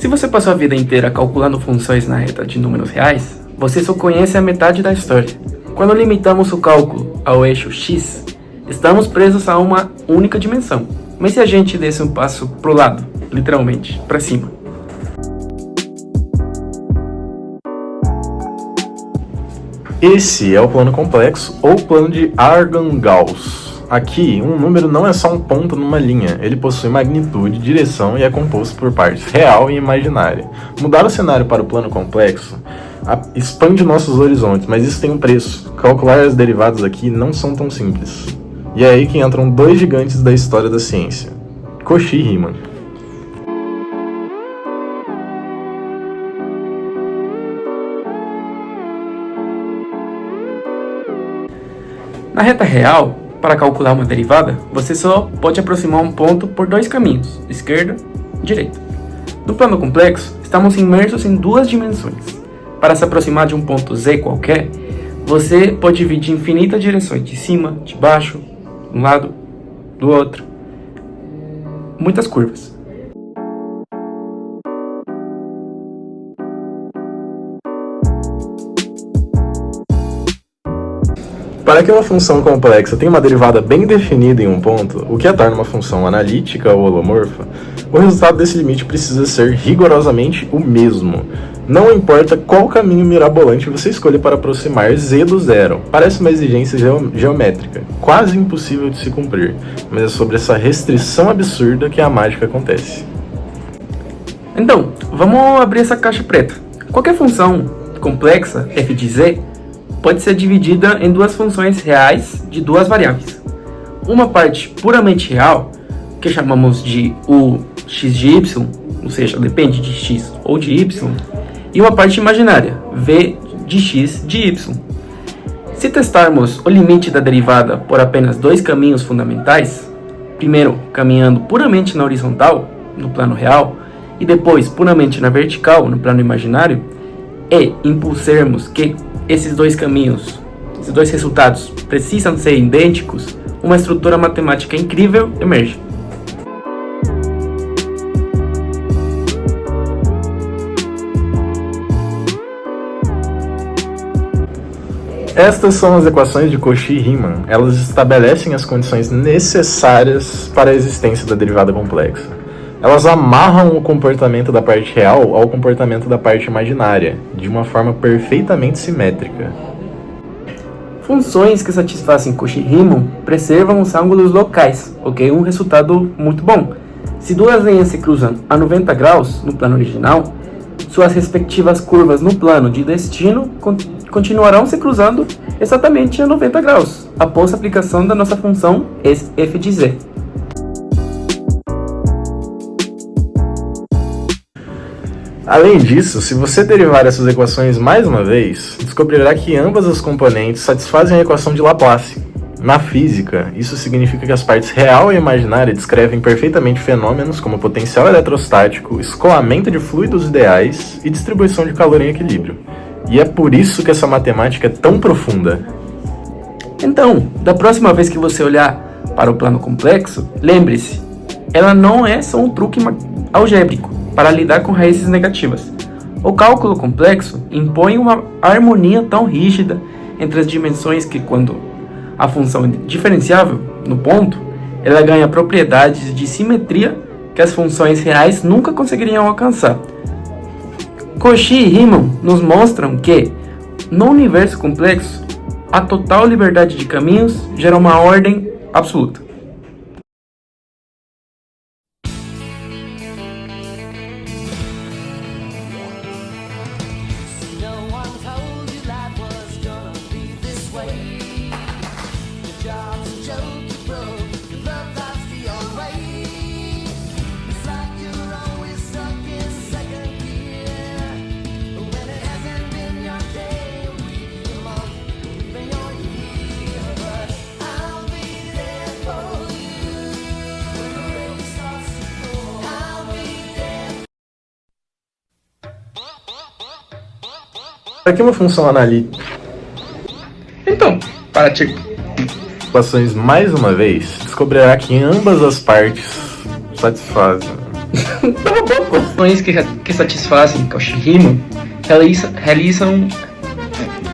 Se você passou a vida inteira calculando funções na reta de números reais, você só conhece a metade da história. Quando limitamos o cálculo ao eixo x, estamos presos a uma única dimensão. Mas se a gente desse um passo para o lado, literalmente, para cima? Esse é o plano complexo ou plano de Argand-Gauss. Aqui, um número não é só um ponto numa linha, ele possui magnitude, direção e é composto por partes real e imaginária. Mudar o cenário para o plano complexo expande nossos horizontes, mas isso tem um preço. Calcular as derivadas aqui não são tão simples. E é aí que entram dois gigantes da história da ciência, Cauchy e Riemann. Na reta real, para calcular uma derivada, você só pode aproximar um ponto por dois caminhos, esquerda e direita. No plano complexo, estamos imersos em duas dimensões. Para se aproximar de um ponto z qualquer, você pode vir de infinitas direções, de cima, de baixo, de um lado, do outro. Muitas curvas. Para que uma função complexa tenha uma derivada bem definida em um ponto, o que a torna uma função analítica ou holomorfa, o resultado desse limite precisa ser rigorosamente o mesmo. Não importa qual caminho mirabolante você escolha para aproximar z do zero. Parece uma exigência geométrica, quase impossível de se cumprir, mas é sobre essa restrição absurda que a mágica acontece. Então, vamos abrir essa caixa preta. Qualquer função complexa, f de z, pode ser dividida em duas funções reais de duas variáveis. Uma parte puramente real, que chamamos de u x de y, ou seja, depende de x ou de y, e uma parte imaginária, v de x de y. Se testarmos o limite da derivada por apenas dois caminhos fundamentais, primeiro caminhando puramente na horizontal, no plano real, e depois puramente na vertical, no plano imaginário, e impulsarmos que esses dois caminhos, esses dois resultados precisam ser idênticos, uma estrutura matemática incrível emerge. Estas são as equações de Cauchy e Riemann. Elas estabelecem as condições necessárias para a existência da derivada complexa. Elas amarram o comportamento da parte real ao comportamento da parte imaginária, de uma forma perfeitamente simétrica. Funções que satisfazem Cauchy e Riemann preservam os ângulos locais, ok? Um resultado muito bom. Se duas linhas se cruzam a 90 graus no plano original, suas respectivas curvas no plano de destino continuarão se cruzando exatamente a 90 graus, após a aplicação da nossa função f de z. Além disso, se você derivar essas equações mais uma vez, descobrirá que ambas as componentes satisfazem a equação de Laplace. Na física, isso significa que as partes real e imaginária descrevem perfeitamente fenômenos como potencial eletrostático, escoamento de fluidos ideais e distribuição de calor em equilíbrio. E é por isso que essa matemática é tão profunda. Então, da próxima vez que você olhar para o plano complexo, lembre-se, ela não é só um truque algébrico para lidar com raízes negativas. O cálculo complexo impõe uma harmonia tão rígida entre as dimensões que, quando a função é diferenciável no ponto, ela ganha propriedades de simetria que as funções reais nunca conseguiriam alcançar. Cauchy e Riemann nos mostram que, no universo complexo, a total liberdade de caminhos gera uma ordem absoluta. Para que uma função analítica Então, para equações mais uma vez, descobrirá que ambas as partes satisfazem Tava bom, pô. Funções que satisfazem Cauchy-Riemann realizam